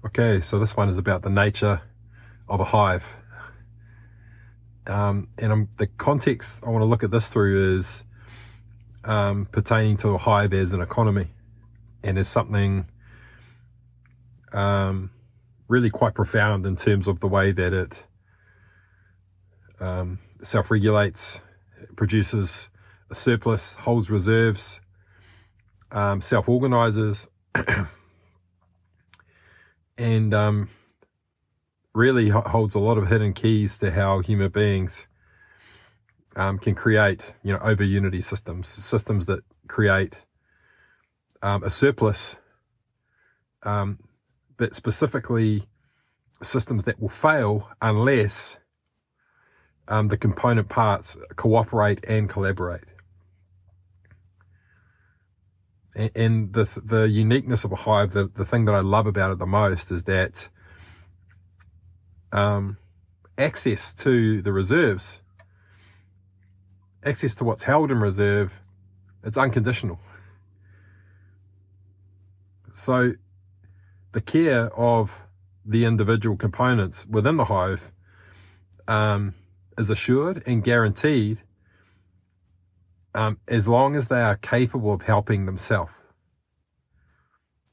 Okay, so this one is about the nature of a hive. The context I want to look at this through is pertaining to a hive as an economy and as something really quite profound in terms of the way that it self-regulates, produces a surplus, holds reserves, self-organizes, and really holds a lot of hidden keys to how human beings can create, over unity systems that create a surplus, but specifically systems that will fail unless the component parts cooperate and collaborate. And the uniqueness of a hive, the thing that I love about it the most is that access to the reserves, access to what's held in reserve, it's unconditional. So the care of the individual components within the hive is assured and guaranteed as long as they are capable of helping themselves.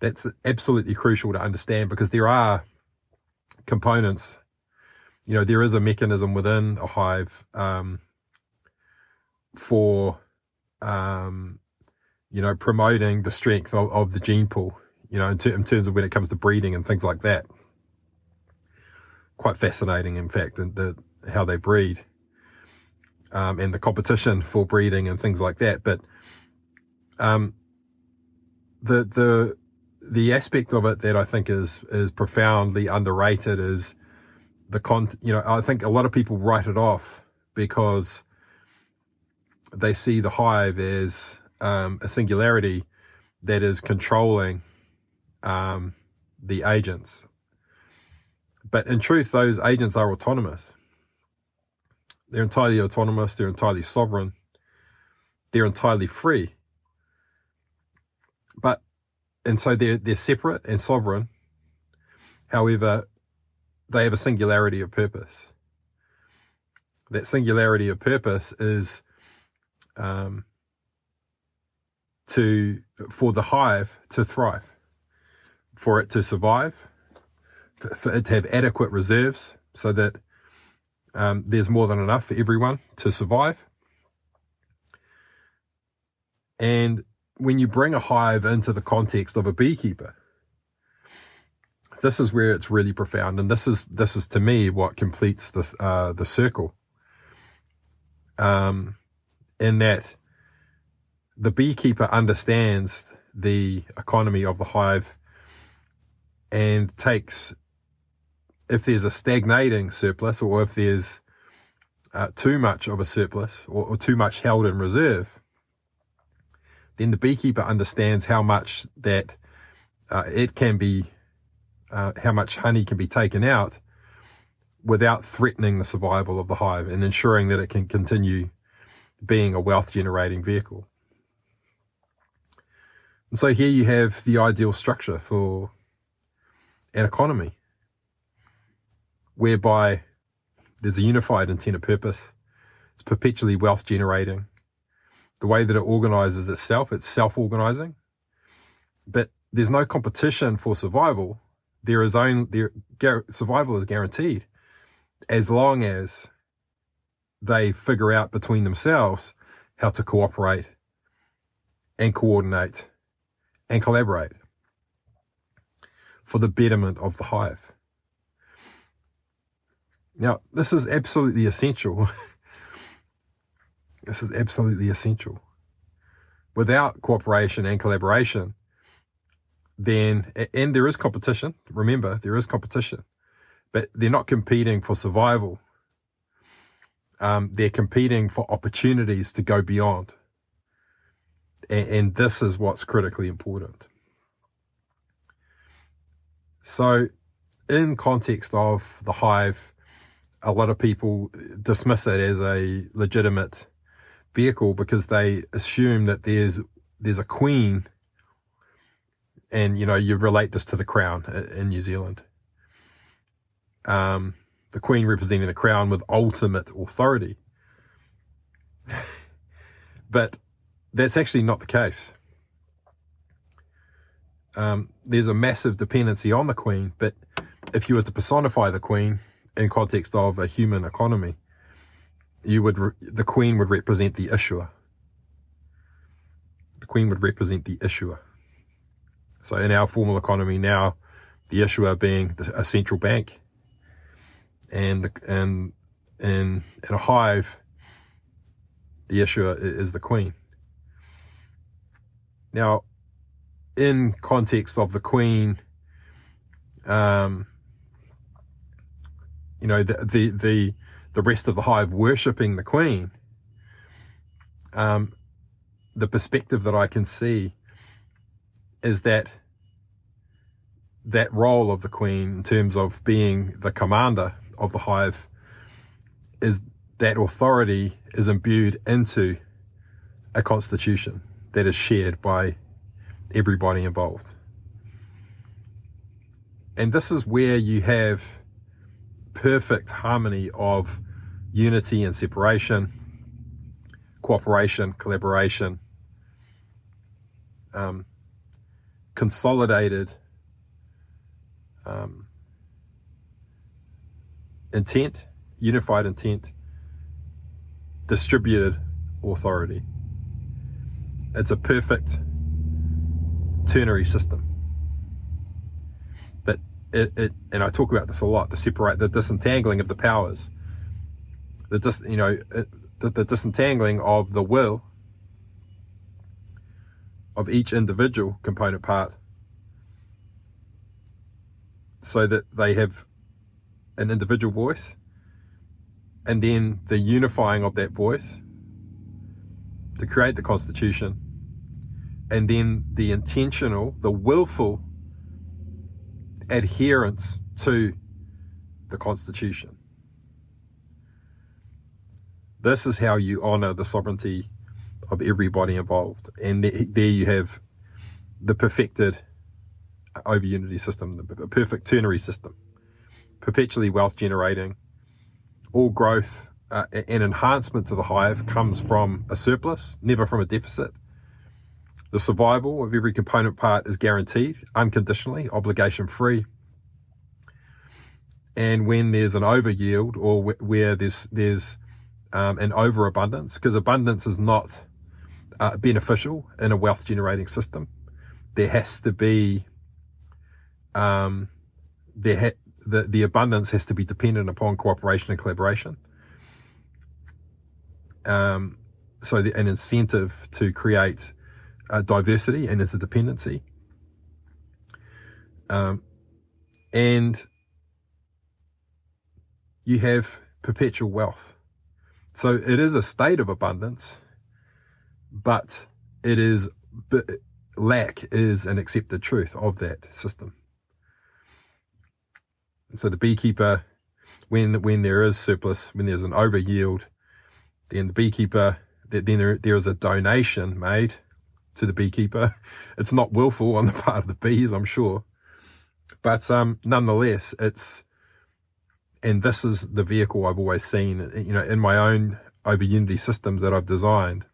That's absolutely crucial to understand, because there are components, there is a mechanism within a hive for promoting the strength of the gene pool, in terms of when it comes to breeding and things like that. Quite fascinating, in fact, how they breed, and the competition for breeding and things like that. But the aspect of it that I think is profoundly underrated is I think a lot of people write it off because they see the hive as a singularity that is controlling the agents. But in truth, those agents are autonomous. They're entirely autonomous, they're entirely sovereign, they're entirely free. And so they're separate and sovereign. However, they have a singularity of purpose. That singularity of purpose is for the hive to thrive, for it to survive, for it to have adequate reserves so that there's more than enough for everyone to survive. And when you bring a hive into the context of a beekeeper, this is where it's really profound, and this is to me what completes this the circle. In that the beekeeper understands the economy of the hive and takes, if there's a stagnating surplus, or if there's too much of a surplus or too much held in reserve, then the beekeeper understands how much that it can be, how much honey can be taken out without threatening the survival of the hive, and ensuring that it can continue being a wealth generating vehicle. And so here you have the ideal structure for an economy, whereby there's a unified intent of purpose. It's perpetually wealth generating. The way that it organizes itself, it's self-organizing. But there's no competition for survival. Survival is guaranteed as long as they figure out between themselves how to cooperate and coordinate and collaborate for the betterment of the hive. Now, this is absolutely essential. This is absolutely essential. Without cooperation and collaboration, then, and there is competition, remember, there is competition, but they're not competing for survival. They're competing for opportunities to go beyond. And this is what's critically important. So, in context of the hive, a lot of people dismiss it as a legitimate vehicle because they assume that there's a queen And, you relate this to the crown in New Zealand. The queen representing the crown with ultimate authority. But that's actually not the case. There's a massive dependency on the queen, but if you were to personify the queen in context of a human economy, the queen would represent the issuer. The queen would represent the issuer. So in our formal economy now, the issuer being a central bank, and in a hive, the issuer is the queen. Now, in context of the queen, the rest of the hive worshipping the queen, the perspective that I can see is that role of the queen in terms of being the commander of the hive, is that authority is imbued into a constitution that is shared by everybody involved. And this is where you have perfect harmony of unity and separation, cooperation, collaboration, consolidated intent, unified intent, distributed authority. It's a perfect ternary system. But and I talk about this a lot, the disentangling of the powers, the disentangling of the will of each individual component part, so that they have an individual voice, and then the unifying of that voice to create the constitution, and then the intentional, the willful adherence to the constitution. This is how you honor the sovereignty of everybody involved. And there you have the perfected over unity system, the perfect ternary system, perpetually wealth generating. All growth and enhancement to the hive comes from a surplus, never from a deficit. The survival of every component part is guaranteed, unconditionally, obligation free. And when there's an overyield, or where there's an overabundance, because abundance is not beneficial in a wealth generating system, there has to be the abundance has to be dependent upon cooperation and collaboration. So an incentive to create diversity and interdependency. And you have perpetual wealth. So it is a state of abundance, but lack is an accepted truth of that system. So the beekeeper, when there is surplus, when there's an over yield, then the beekeeper, then there is a donation made to the beekeeper. It's not willful on the part of the bees, I'm sure, but nonetheless, and this is the vehicle I've always seen, in my own over unity systems that I've designed,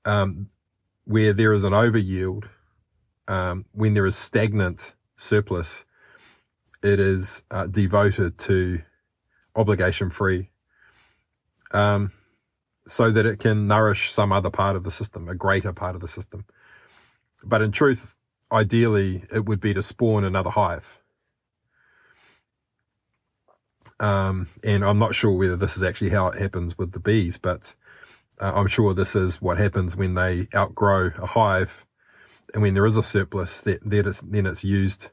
where there is an over yield, when there is stagnant surplus, it is devoted to obligation free, so that it can nourish some other part of the system, a greater part of the system. But in truth, ideally, it would be to spawn another hive. And I'm not sure whether this is actually how it happens with the bees, but I'm sure this is what happens when they outgrow a hive, and when there is a surplus, then it's used.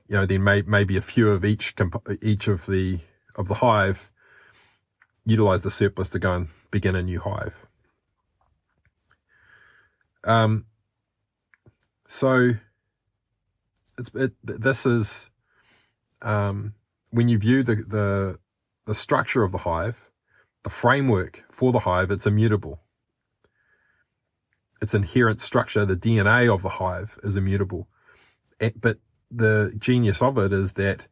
Then maybe a few of each of the hive utilize the surplus to go and begin a new hive. So this is when you view the structure of the hive, the framework for the hive, it's immutable. its inherent structure, the DNA of the hive, is immutable. But the genius of it is that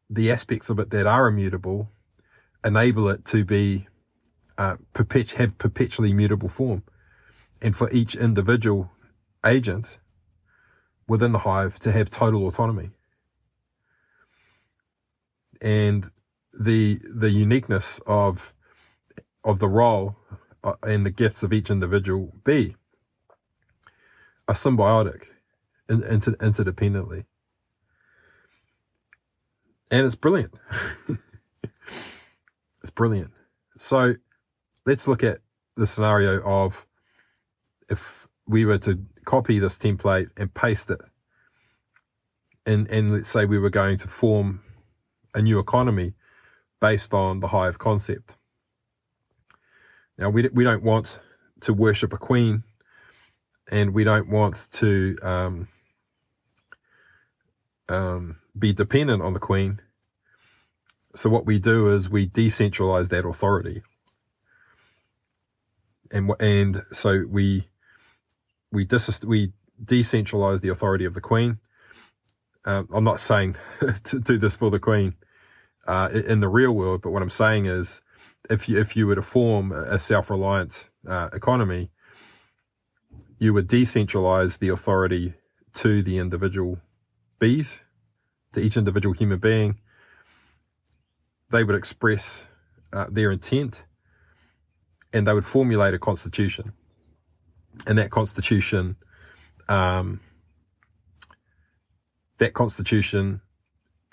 the aspects of it that are immutable enable it to be have perpetually mutable form, and for each individual agent within the hive to have total autonomy. And the uniqueness of the role and the gifts of each individual bee are symbiotic, interdependently. And it's brilliant. It's brilliant. So let's look at the scenario of if we were to copy this template and paste it, and let's say we were going to form a new economy based on the hive concept. Now, we don't want to worship a queen, and we don't want to be dependent on the queen. So what we do is we decentralize that authority, and so we decentralize the authority of the queen. I'm not saying to do this for the queen in the real world, but what I'm saying is, if you were to form a self-reliant economy, you would decentralize the authority to the individual bees, to each individual human being. They would express their intent, and they would formulate a constitution. And that constitution,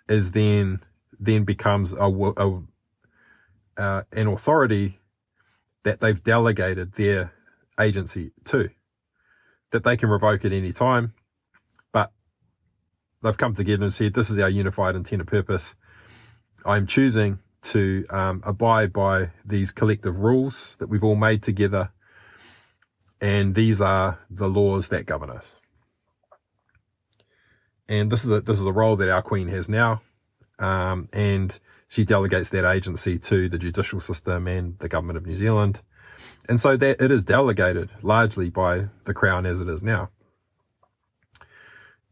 is then becomes an authority that they've delegated their agency to, that they can revoke at any time, but they've come together and said, this is our unified intent and purpose. I'm choosing to abide by these collective rules that we've all made together, and these are the laws that govern us. And this is a role that our queen has now, and she delegates that agency to the judicial system and the government of New Zealand, and so that it is delegated largely by the Crown as it is now.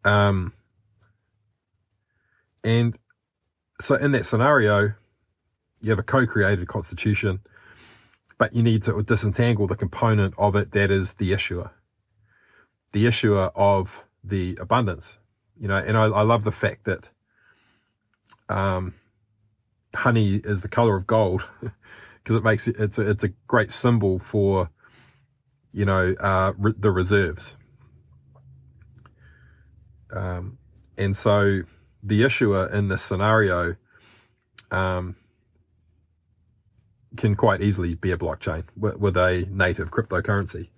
And so in that scenario, you have a co-created constitution, but you need to disentangle the component of it that is the issuer of the abundance. And I love the fact that honey is the color of gold, because it makes it's a great symbol for the reserves. And so the issuer in this scenario can quite easily be a blockchain with a native cryptocurrency.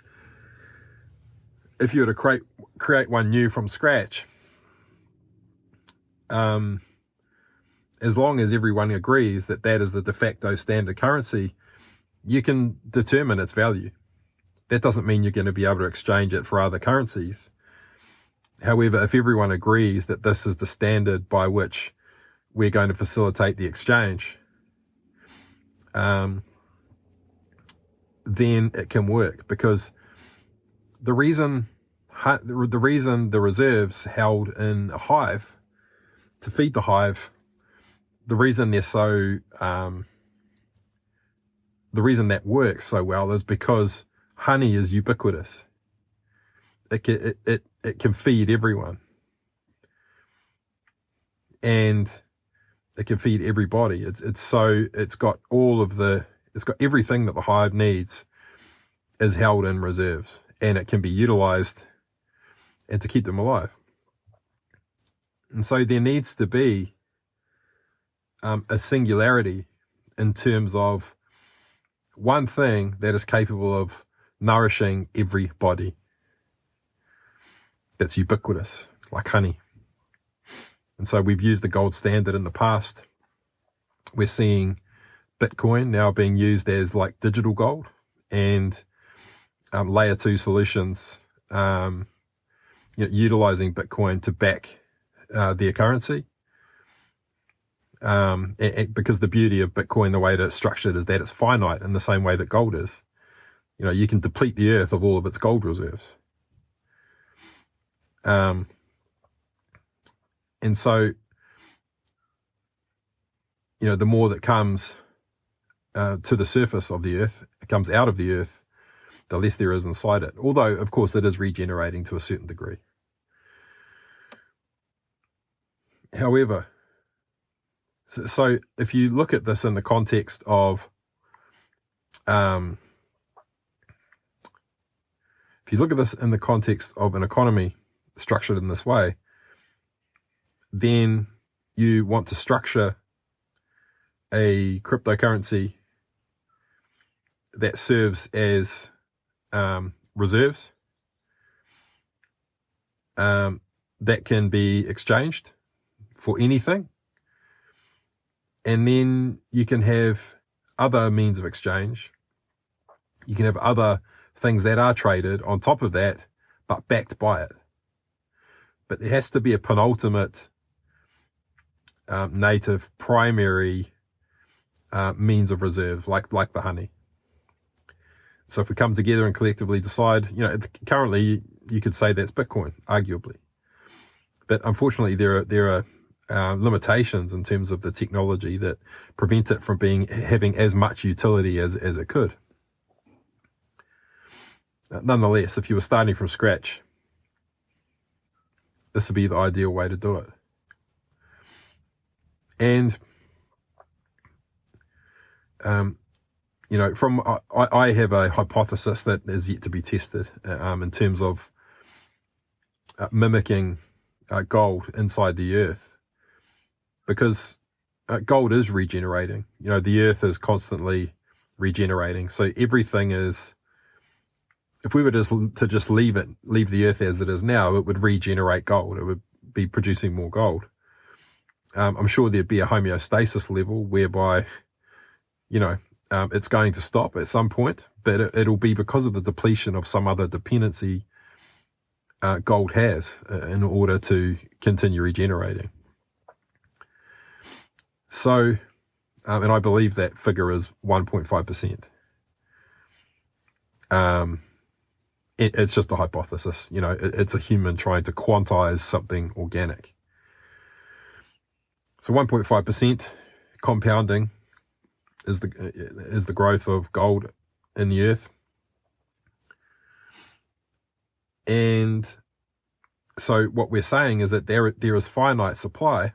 If you were to create one new from scratch, as long as everyone agrees that that is the de facto standard currency, you can determine its value. That doesn't mean you're going to be able to exchange it for other currencies. However, if everyone agrees that this is the standard by which we're going to facilitate the exchange, then it can work, because the reason the reserves held in a hive to feed the hive, the reason that works so well is because honey is ubiquitous. It can feed everyone, and it can feed everybody. It's got everything that the hive needs is held in reserves, and it can be utilized and to keep them alive. And so there needs to be a singularity in terms of one thing that is capable of nourishing everybody, that's ubiquitous, like honey. And so we've used the gold standard in the past. We're seeing Bitcoin now being used as like digital gold, and layer 2 solutions utilizing Bitcoin to back their currency. Because the beauty of Bitcoin, the way that it's structured, is that it's finite in the same way that gold is. you can deplete the earth of all of its gold reserves. And so, the more that comes to the surface of the earth, it comes out of the earth, the less there is inside it. Although, of course, it is regenerating to a certain degree. However, so if you look at this in the context of, an economy structured in this way, then you want to structure a cryptocurrency that serves as reserves that can be exchanged for anything. And then you can have other means of exchange. You can have other things that are traded on top of that, but backed by it. But there has to be a penultimate native primary means of reserve, like the honey. So if we come together and collectively decide, currently you could say that's Bitcoin, arguably. But unfortunately, there are limitations in terms of the technology that prevent it from having as much utility as it could. Nonetheless, if you were starting from scratch, this would be the ideal way to do it. And I have a hypothesis that is yet to be tested in terms of mimicking gold inside the earth, because gold is regenerating. The earth is constantly regenerating. So everything is, if we were to just leave the earth as it is now, it would regenerate gold. It would be producing more gold. I'm sure there'd be a homeostasis level whereby, it's going to stop at some point, but it'll be because of the depletion of some other dependency gold has in order to continue regenerating. So, and I believe that figure is 1.5%. It's just a hypothesis. It's a human trying to quantize something organic. So 1.5% compounding is the growth of gold in the earth. And so what we're saying is that there is finite supply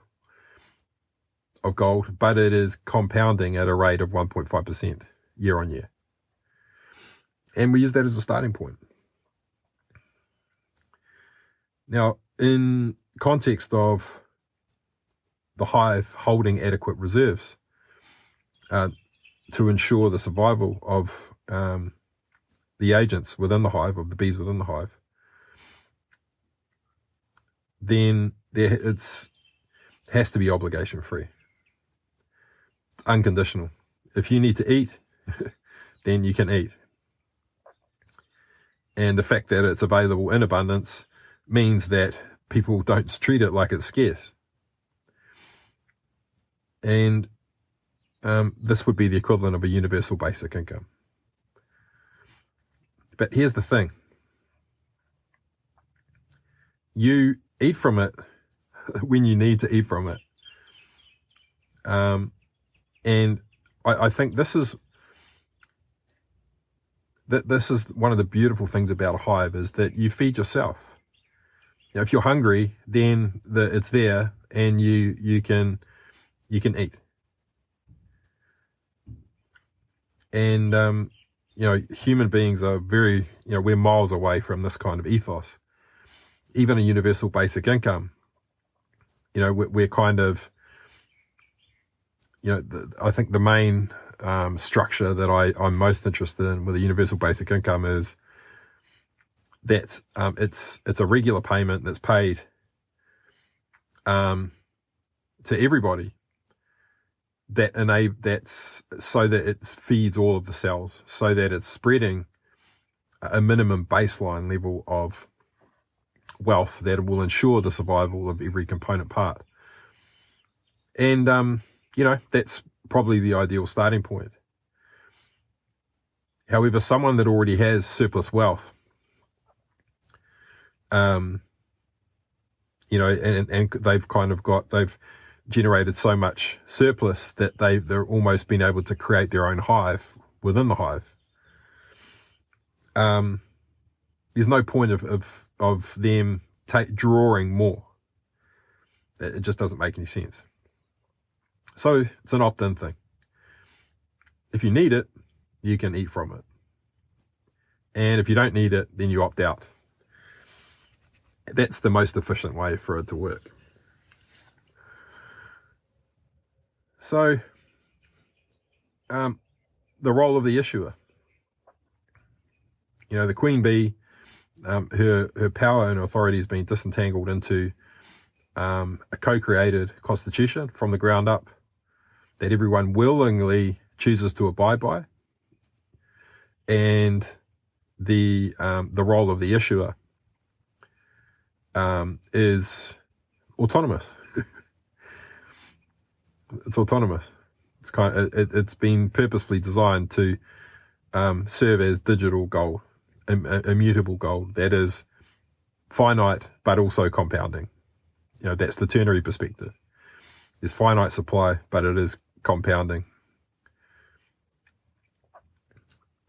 of gold, but it is compounding at a rate of 1.5% year on year. And we use that as a starting point. Now, in context of the Hive holding adequate reserves to ensure the survival of the agents within the Hive, of the bees within the Hive, then it has to be obligation free. It's unconditional. If you need to eat, then you can eat. And the fact that it's available in abundance means that people don't treat it like it's scarce. And this would be the equivalent of a universal basic income. But here's the thing. You eat from it when you need to eat from it. And I think this is one of the beautiful things about a hive, is that you feed yourself. If you're hungry, then it's there, and you can eat. And human beings are we're miles away from this kind of ethos. Even a universal basic income, we're kind of, I think the main structure that I'm most interested in with a universal basic income is that it's a regular payment that's paid to everybody, that's so that it feeds all of the cells, so that it's spreading a minimum baseline level of wealth that will ensure the survival of every component part. And that's probably the ideal starting point. However, someone that already has surplus wealth, and they've generated so much surplus that they're almost been able to create their own hive within the hive. There's no point of them drawing more. It just doesn't make any sense. So it's an opt-in thing. If you need it, you can eat from it. And if you don't need it, then you opt out. That's the most efficient way for it to work. So, the role of the issuer. The queen bee, her power and authority has been disentangled into a co-created constitution from the ground up that everyone willingly chooses to abide by. And the role of the issuer is autonomous. It's autonomous. It's been purposefully designed to serve as digital gold, immutable gold that is finite but also compounding. That's the ternary perspective. There's finite supply, but it is compounding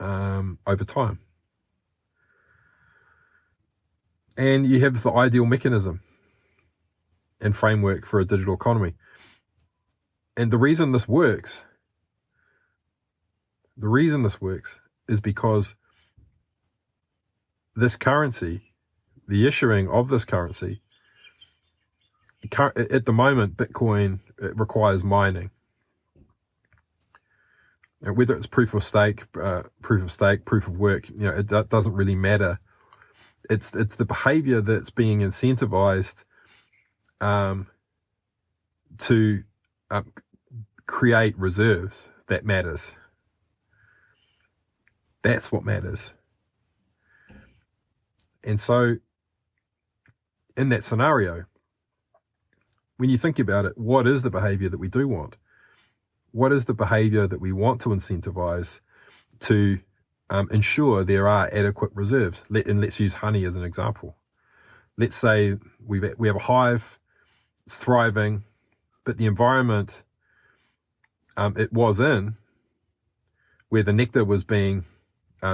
over time. And you have the ideal mechanism and framework for a digital economy. And the reason this works is because this currency, the issuing of this currency, at the moment, Bitcoin, it requires mining. Whether it's proof of stake, proof of work, it doesn't really matter. It's the behavior that's being incentivized to create reserves that matters. That's what matters. And so, in that scenario, when you think about it, what is the behavior that we do want? What is the behavior that we want to incentivize to ensure there are adequate reserves? And let's use honey as an example. Let's say we have a hive, it's thriving, but the environment it was in, where the nectar was being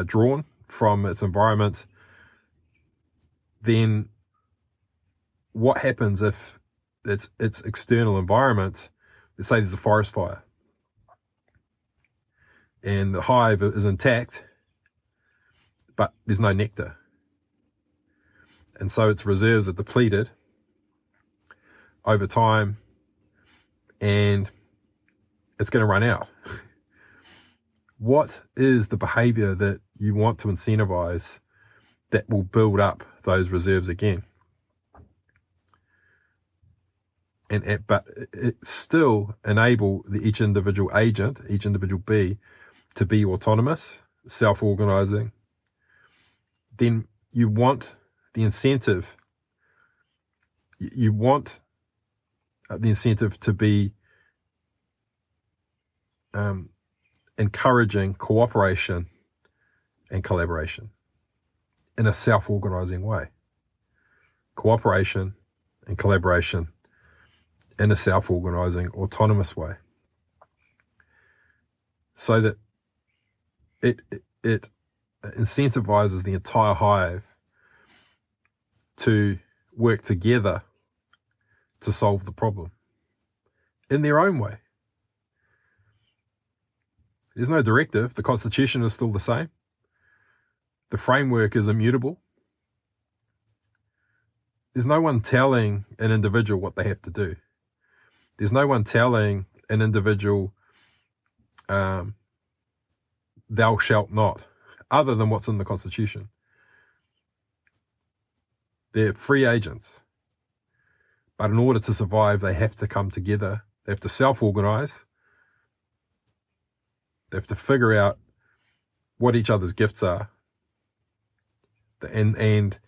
drawn from its environment, then what happens if its external environment, let's say there's a forest fire, and the hive is intact, but there's no nectar. And so its reserves are depleted over time, and it's going to run out. What is the behavior that you want to incentivize that will build up those reserves again? But it still enable each individual agent, each individual bee, to be autonomous, self-organizing. Then you want the incentive. You want the incentive to be encouraging cooperation and collaboration in a self-organizing way. Cooperation and collaboration in a self-organizing, autonomous way. So that it incentivizes the entire hive to work together to solve the problem in their own way. There's no directive. The constitution is still the same. The framework is immutable. There's no one telling an individual what they have to do. There's no one telling an individual, thou shalt not, other than what's in the Constitution. They're free agents. But in order to survive, they have to come together. They have to self-organize. They have to figure out what each other's gifts are and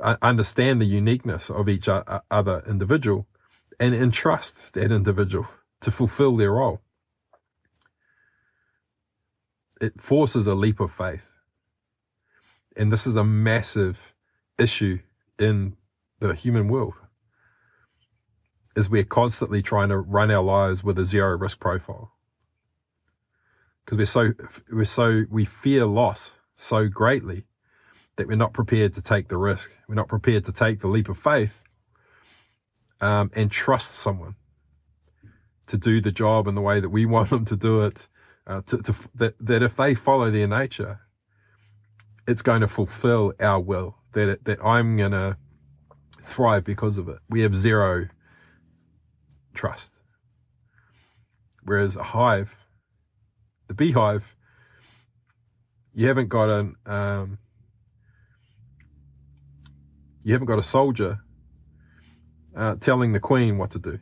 understand the uniqueness of each other individual and entrust that individual to fulfill their role. it forces a leap of faith. And this is a massive issue in the human world, is we're constantly trying to run our lives with a zero risk profile. Because we fear loss so greatly that we're not prepared to take the risk. We're not prepared to take the leap of faith and trust someone to do the job in the way that we want them to do it, that if they follow their nature, it's going to fulfill our will, that I'm going to thrive because of it. We have zero trust. Whereas a hive, the beehive, you haven't got a soldier telling the queen what to do,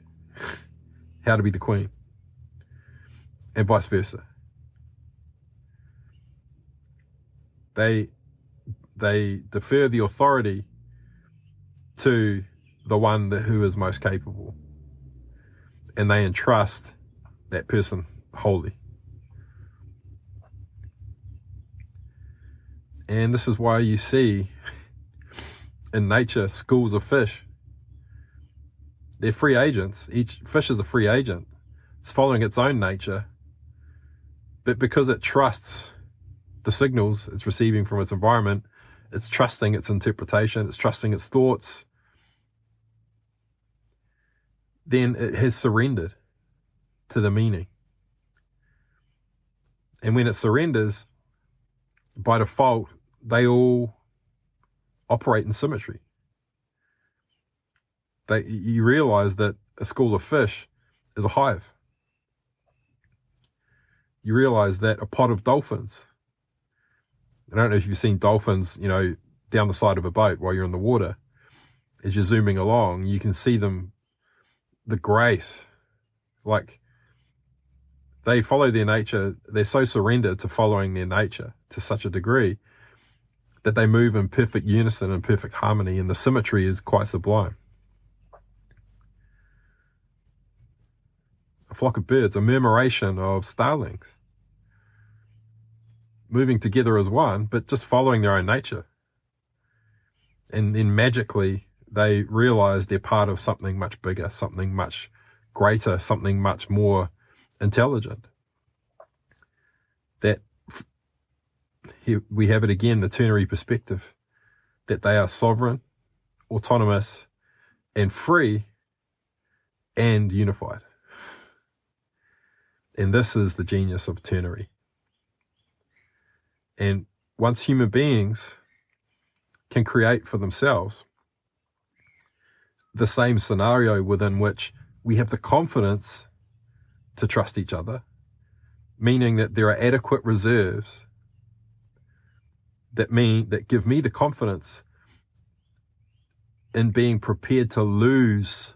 how to be the queen, and vice versa. They defer the authority to the one who is most capable, and they entrust that person wholly. And this is why you see in nature schools of fish. They're free agents. Each fish is a free agent. It's following its own nature. But because it trusts the signals it's receiving from its environment, it's trusting its interpretation, it's trusting its thoughts, then it has surrendered to the meaning. And when it surrenders, by default, they all operate in symmetry. You realize that a school of fish is a hive. You realize that a pod of dolphins, I don't know if you've seen dolphins, down the side of a boat while you're in the water. As you're zooming along, you can see them, the grace, like they follow their nature. They're so surrendered to following their nature to such a degree that they move in perfect unison and perfect harmony, and the symmetry is quite sublime. A flock of birds, a murmuration of starlings, moving together as one, but just following their own nature. And then magically, they realize they're part of something much bigger, something much greater, something much more intelligent. That here we have it again, the ternary perspective, that they are sovereign, autonomous, and free, and unified. And this is the genius of ternary. And once human beings can create for themselves the same scenario within which we have the confidence to trust each other, meaning that there are adequate reserves that give me the confidence in being prepared to lose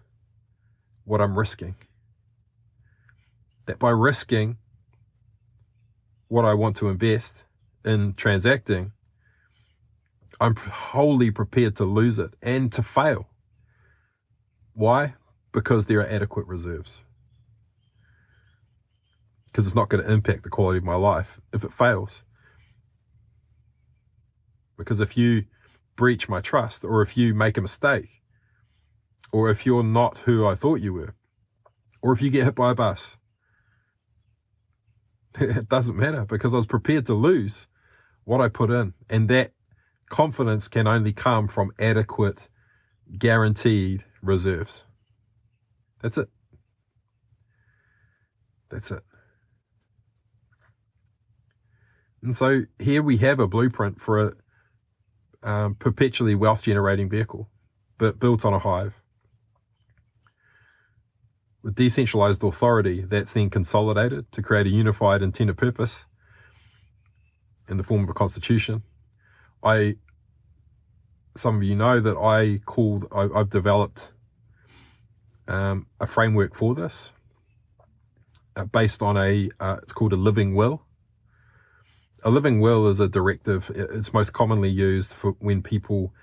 what I'm risking. That by risking what I want to invest in transacting, I'm wholly prepared to lose it and to fail. Why? Because there are adequate reserves. Because it's not going to impact the quality of my life if it fails. Because if you breach my trust, or if you make a mistake, or if you're not who I thought you were, or if you get hit by a bus, it doesn't matter, because I was prepared to lose what I put in. And that confidence can only come from adequate, guaranteed reserves. That's it. That's it. And so here we have a blueprint for a perpetually wealth-generating vehicle, but built on a hive. With decentralized authority that's then consolidated to create a unified intended purpose in the form of a constitution. Some of you know that I've developed a framework for this based on it's called a living will. A living will is a directive. It's most commonly used for when people,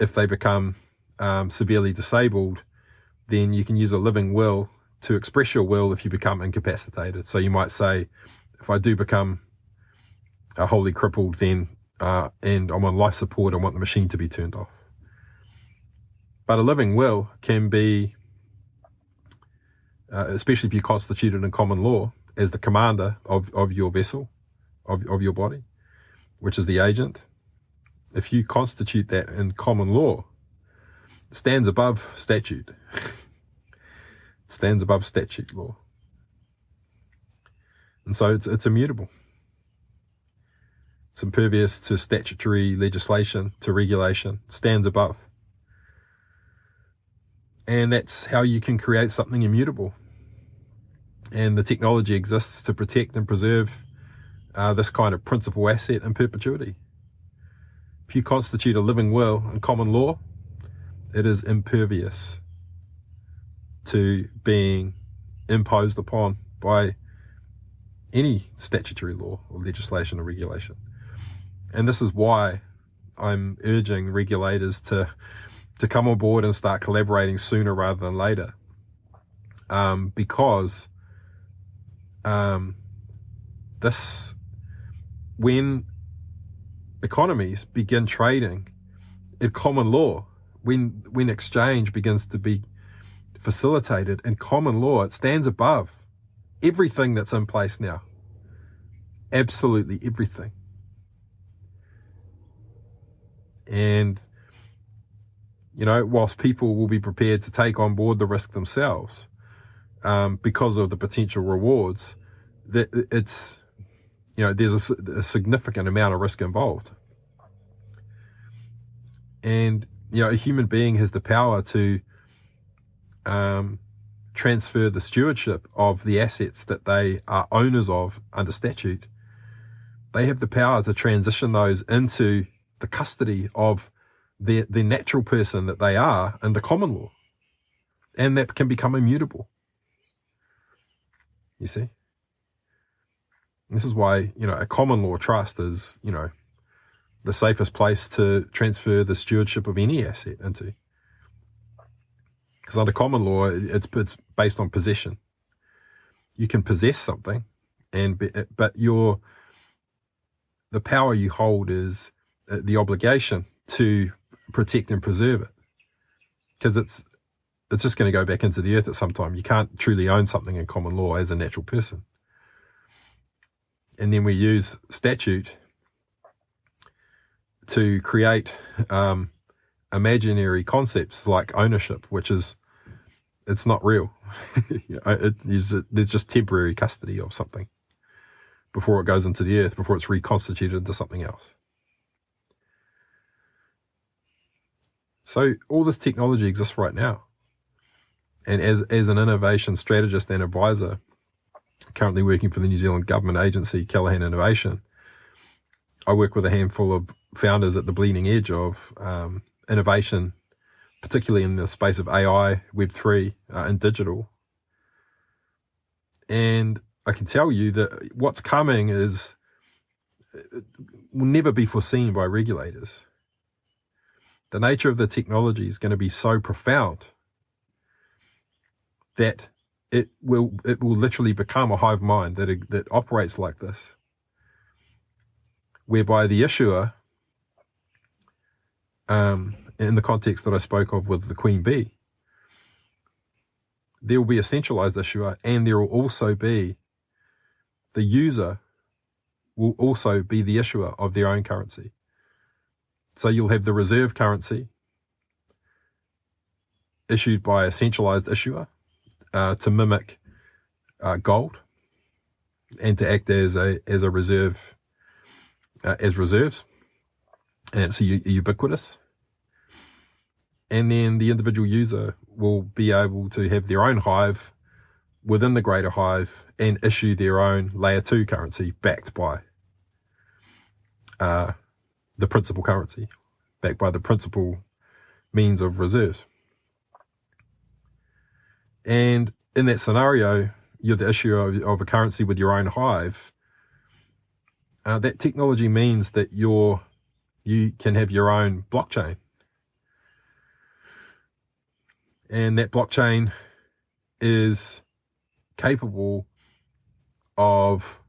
if they become severely disabled, then you can use a living will to express your will if you become incapacitated. So you might say, if I do become wholly crippled, then and I'm on life support, I want the machine to be turned off. But a living will can be, especially if you constitute it in common law as the commander of your vessel, of your body, which is the agent. If you constitute that in common law, it stands above statute. It stands above statute law. And so it's immutable. It's impervious to statutory legislation, to regulation, stands above. And that's how you can create something immutable. And the technology exists to protect and preserve this kind of principal asset in perpetuity. If you constitute a living will in common law, it is impervious to being imposed upon by any statutory law or legislation or regulation. And this is why I'm urging regulators to come on board and start collaborating sooner rather than later. Because when economies begin trading in common law, when exchange begins to be facilitated in common law, it stands above everything that's in place now. Absolutely everything. And, whilst people will be prepared to take on board the risk themselves, because of the potential rewards, that it's, there's a significant amount of risk involved. And, a human being has the power to transfer the stewardship of the assets that they are owners of under statute. They have the power to transition those into the custody of the natural person that they are in the common law. And that can become immutable. You see? This is why, a common law trust is, the safest place to transfer the stewardship of any asset into. Because under common law, it's based on possession. You can possess something, but the power you hold is the obligation to protect and preserve it. Because it's just going to go back into the earth at some time. You can't truly own something in common law as a natural person. And then we use statute to create imaginary concepts like ownership, which it's not real. There's just temporary custody of something before it goes into the earth, before it's reconstituted into something else. So all this technology exists right now. And as an innovation strategist and advisor, currently working for the New Zealand government agency, Callaghan Innovation, I work with a handful of founders at the bleeding edge of innovation, particularly in the space of AI, Web3, and digital. And I can tell you that what's coming will never be foreseen by regulators. The nature of the technology is going to be so profound that it will literally become a hive mind that operates like this, whereby the issuer, in the context that I spoke of with the Queen Bee, there will be a centralized issuer, and there will also be the user will also be the issuer of their own currency. So you'll have the reserve currency issued by a centralized issuer to mimic gold and to act as a reserve, as reserves. And it's ubiquitous. And then the individual user will be able to have their own hive within the greater hive and issue their own layer 2 currency backed by the principal currency, backed by the principal means of reserves. And in that scenario, you're the issuer of a currency with your own hive. That technology means that you can have your own blockchain. And that blockchain is capable of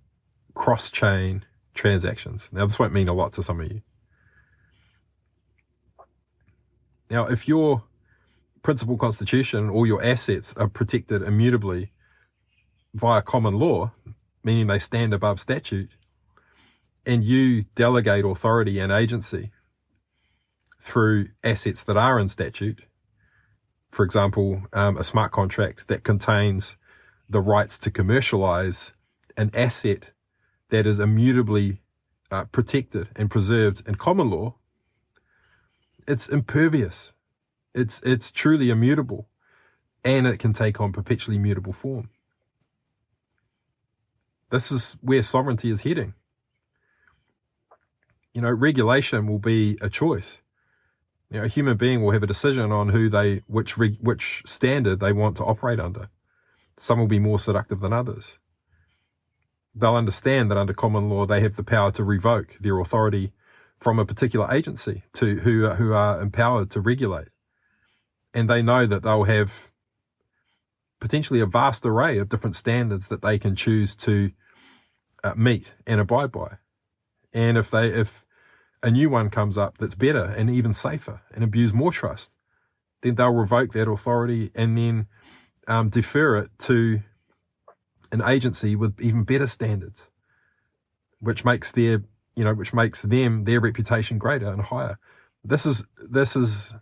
cross-chain transactions. Now, this won't mean a lot to some of you. Now, if your principal constitution or your assets are protected immutably via common law, meaning they stand above statute, and you delegate authority and agency through assets that are in statute, for example, a smart contract that contains the rights to commercialize an asset that is immutably protected and preserved in common law, it's impervious. It's truly immutable, and it can take on perpetually mutable form. This is where sovereignty is heading. Regulation will be a choice. A human being will have a decision on which standard they want to operate under. Some will be more seductive than others. They'll understand that under common law, they have the power to revoke their authority from a particular agency who are empowered to regulate. And they know that they'll have potentially a vast array of different standards that they can choose to meet and abide by. And if a new one comes up that's better and even safer and imbues more trust, then they'll revoke that authority and then defer it to an agency with even better standards, which makes their reputation greater and higher. This is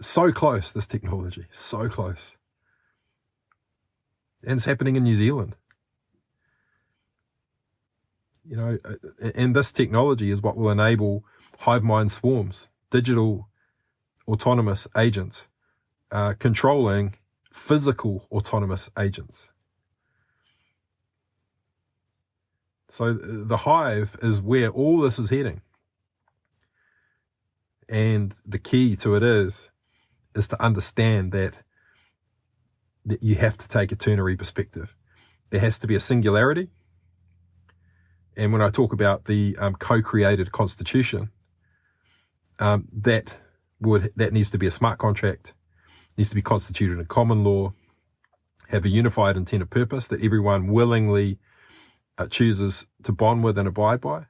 so close, this technology, so close. And it's happening in New Zealand. And this technology is what will enable hive mind swarms, digital autonomous agents, controlling physical autonomous agents. So the hive is where all this is heading. And the key to it is to understand that you have to take a ternary perspective. There has to be a singularity. And when I talk about the co-created constitution, that needs to be a smart contract, needs to be constituted in common law, have a unified intent of purpose that everyone willingly chooses to bond with and abide by.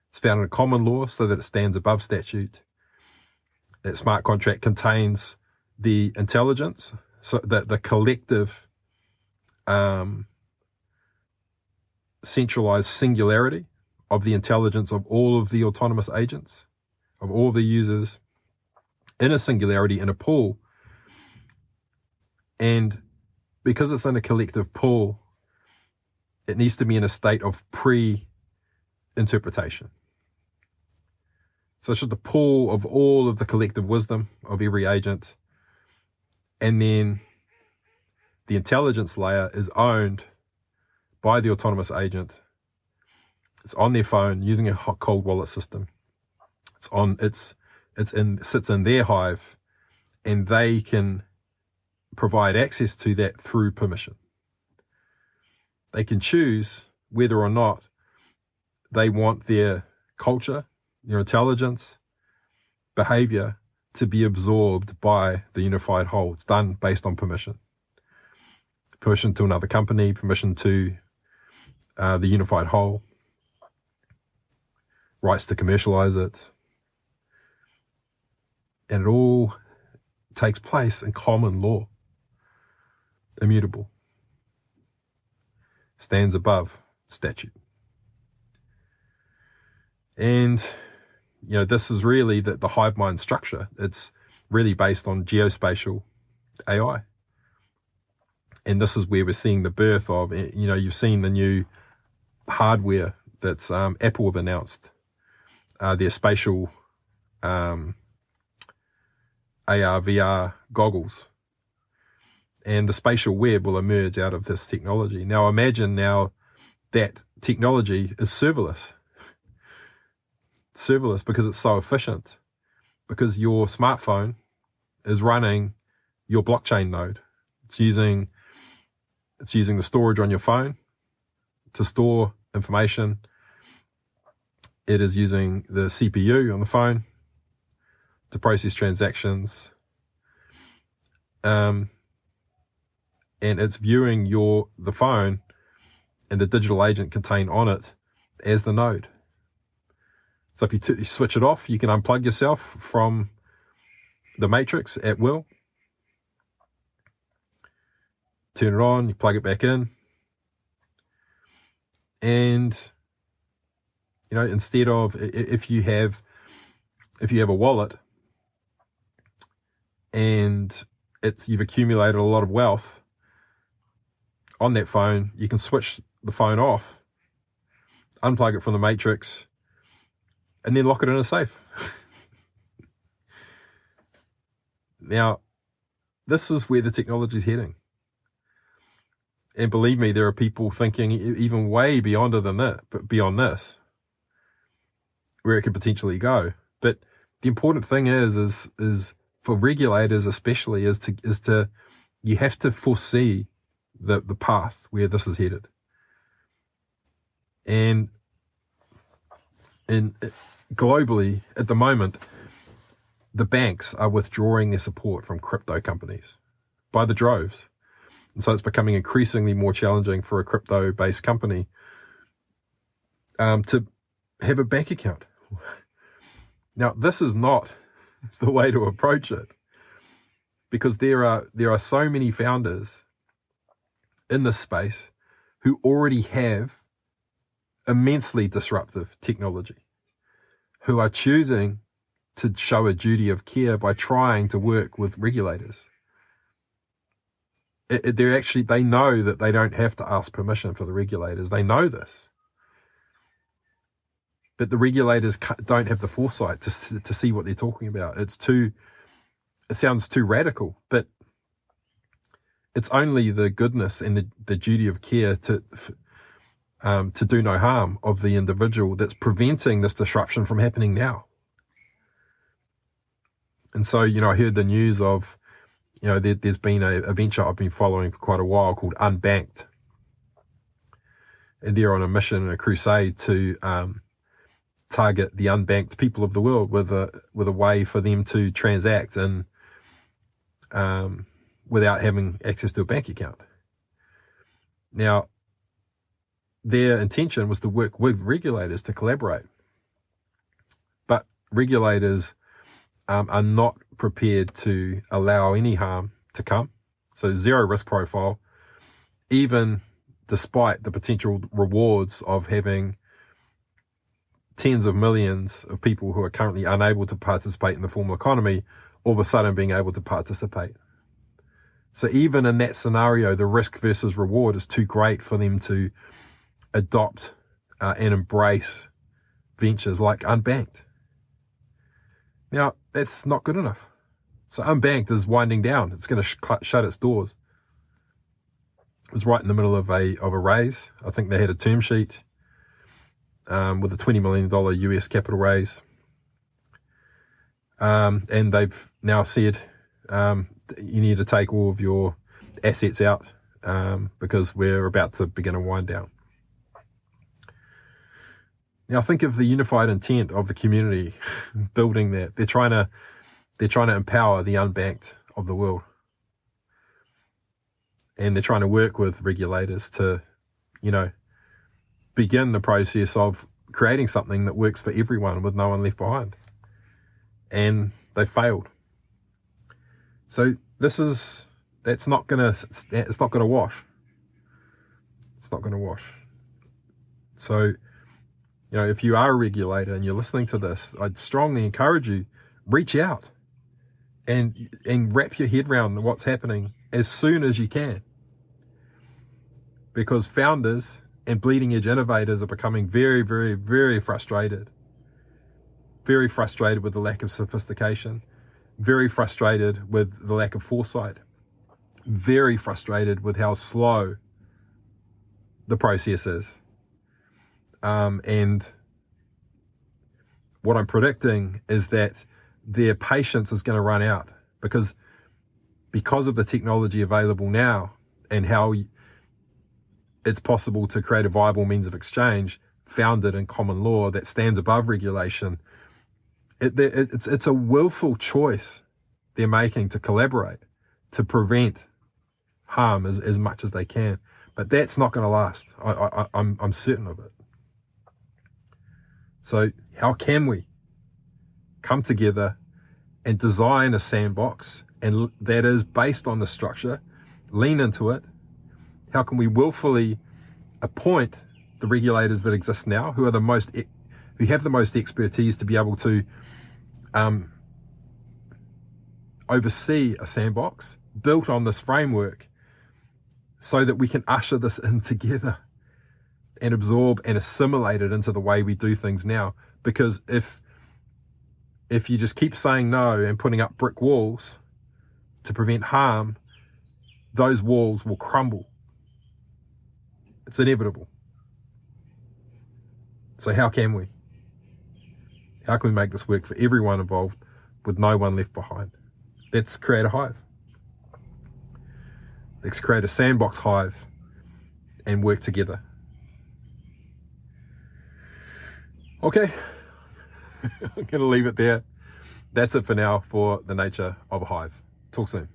It's found in common law so that it stands above statute. That smart contract contains the intelligence, so that the collective centralized singularity of the intelligence of all of the autonomous agents, of all the users, in a singularity, in a pool. And because it's in a collective pool, it needs to be in a state of pre-interpretation. So it's just the pool of all of the collective wisdom of every agent. And then the intelligence layer is owned by the autonomous agent. It's on their phone using a hot cold wallet system. Sits in their hive, and they can provide access to that through permission. They can choose whether or not they want their culture, their intelligence, behavior to be absorbed by the unified whole. It's done based on permission. Permission to another company, permission to the unified whole, rights to commercialize it. And it all takes place in common law, immutable, stands above statute. And, this is really the hive mind structure. It's really based on geospatial AI. And this is where we're seeing the birth of, you've seen the new hardware that's Apple have announced, their spatial AR, VR goggles. And the spatial web will emerge out of this technology. Now imagine that technology is serverless. Serverless because it's so efficient, because your smartphone is running your blockchain node. It's using the storage on your phone to store information. It is using the CPU on the phone to process transactions. And it's viewing the phone and the digital agent contained on it as the node. So if you switch it off, you can unplug yourself from the matrix at will. Turn it on, you plug it back in. And, instead of, if you have a wallet and you've accumulated a lot of wealth on that phone, you can switch the phone off, unplug it from the matrix, and then lock it in a safe. Now, this is where the technology is heading. And believe me, there are people thinking even way beyond this, where it could potentially go. But the important thing is for regulators especially, is to you have to foresee the path where this is headed. And globally, at the moment, the banks are withdrawing their support from crypto companies by the droves. And so it's becoming increasingly more challenging for a crypto-based company to have a bank account. Now, this is not the way to approach it, because there are so many founders in this space who already have immensely disruptive technology, who are choosing to show a duty of care by trying to work with regulators. They know that they don't have to ask permission for the regulators. They know this. But the regulators don't have the foresight to see what they're talking about. It sounds too radical, but it's only the goodness and the duty of care to do no harm of the individual that's preventing this disruption from happening now. And so, I heard the news of, there's been a venture I've been following for quite a while called Unbanked. And they're on a mission and a crusade to target the unbanked people of the world with a way for them to transact and without having access to a bank account. Now, their intention was to work with regulators to collaborate. But regulators are not prepared to allow any harm to come. So zero risk profile, even despite the potential rewards of having tens of millions of people who are currently unable to participate in the formal economy, all of a sudden being able to participate. So even in that scenario, the risk versus reward is too great for them to adopt and embrace ventures like Unbanked. Now, that's not good enough. So Unbanked is winding down. It's going to shut its doors. It was right in the middle of a raise. I think they had a term sheet with a $20 million US capital raise. And they've now said you need to take all of your assets out because we're about to begin a wind down. Now think of the unified intent of the community building that. They're trying to empower the unbanked of the world. And they're trying to work with regulators to, begin the process of creating something that works for everyone with no one left behind. And they failed. So it's not gonna wash. It's not gonna wash. So, if you are a regulator and you're listening to this, I'd strongly encourage you, reach out and wrap your head around what's happening as soon as you can. Because founders and bleeding edge innovators are becoming very, very, very frustrated. Very frustrated with the lack of sophistication. Very frustrated with the lack of foresight. Very frustrated with how slow the process is. And what I'm predicting is that their patience is going to run out because of the technology available now and how it's possible to create a viable means of exchange founded in common law that stands above regulation. It's a willful choice they're making to collaborate, to prevent harm as much as they can. But that's not going to last. I'm certain of it. So how can we come together and design a sandbox, and that is based on the structure, lean into it? How can we willfully appoint the regulators that exist now, who have the most expertise to be able to oversee a sandbox built on this framework, so that we can usher this in together and absorb and assimilate it into the way we do things now? Because if you just keep saying no and putting up brick walls to prevent harm, those walls will crumble. It's inevitable. So how can we? How can we make this work for everyone involved with no one left behind? Let's create a hive. Let's create a sandbox hive and work together. Okay, I'm going to leave it there. That's it for now for the nature of a hive. Talk soon.